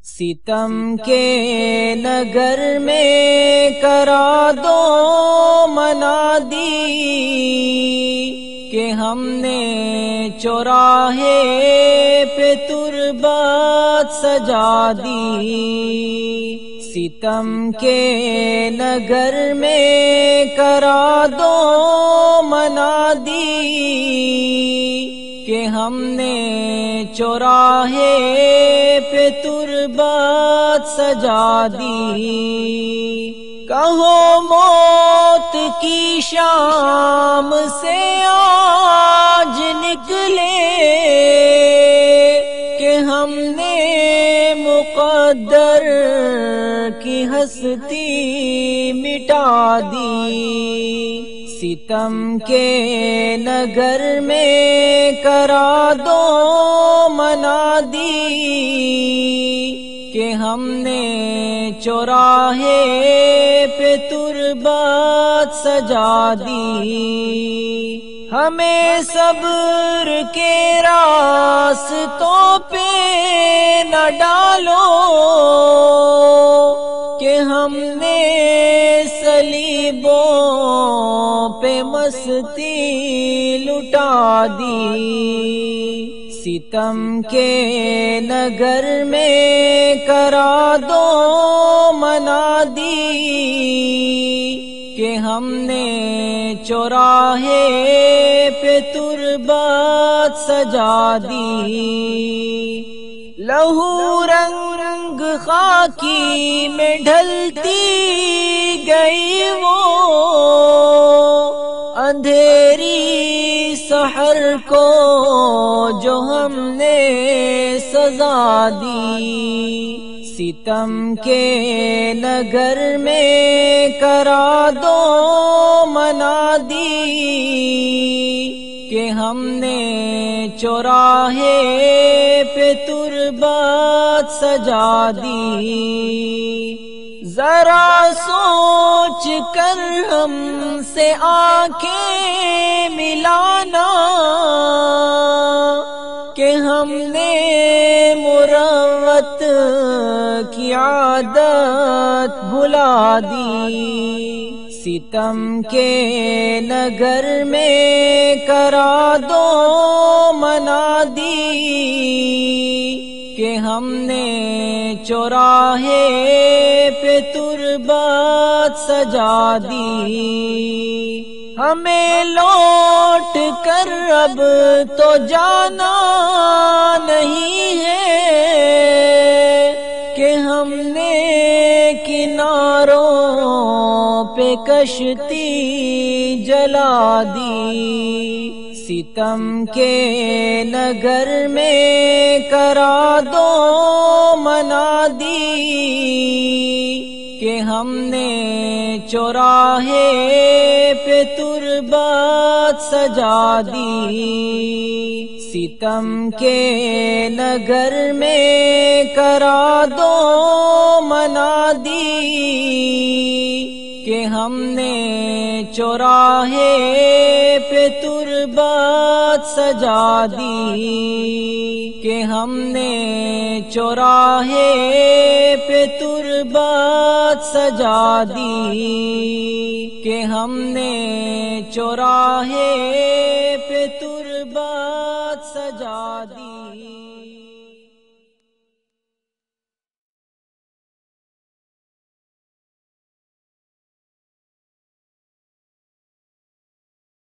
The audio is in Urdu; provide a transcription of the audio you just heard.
ستم کے نگر میں کرا دو منادی کہ ہم نے چوراہے پہ تربت سجا دی۔ ستم کے نگر میں کرا دو منادی کہ ہم نے چوراہے پہ تربت سجا دی۔ کہو موت کی شام سے آج نکلے کہ ہم نے مقدر کی ہستی مٹا دی۔ ستم کے نگر میں کرا دو منادی کہ ہم نے چوراہے پہ تربت سجا دی۔ ہمیں صبر کے راستوں پہ نہ ڈالو کہ ہم نے صلیبوں پہ مستی لٹا دی۔ ستم کے نگر میں کرا دو منادی کہ ہم نے چوراہے پہ تربت سجا دی۔ لہو رنگ خاکی میں ڈھلتی گئی وہ اندھیری سحر کو جو ہم نے سزا دی۔ ستم کے نگر میں کرا دو منادی کہ ہم نے چوراہے پہ تربت سجا دی۔ ذرا سوچ کر ہم سے آنکھیں ملانا کہ ہم نے مروت کی عادت بھلا دی۔ ستم کے نگر میں کرا دو منادی کہ ہم نے چوراہے پہ تربت سجا دی۔ ہمیں لوٹ کر اب تو جانا نہیں ہے کہ ہم نے کناروں پہ کشتی جلا دی۔ ستم کے نگر میں کرا دو منادی کہ ہم نے چوراہے پہ تربت سجا دی۔ ستم کے نگر میں کرا دو منادی کہ ہم نے چوراہے پہ تربت سجا دی۔ کہ ہم نے چوراہے پہ تربت سجا دی۔ کہ ہم نے چوراہے پہ تربت سجا دی۔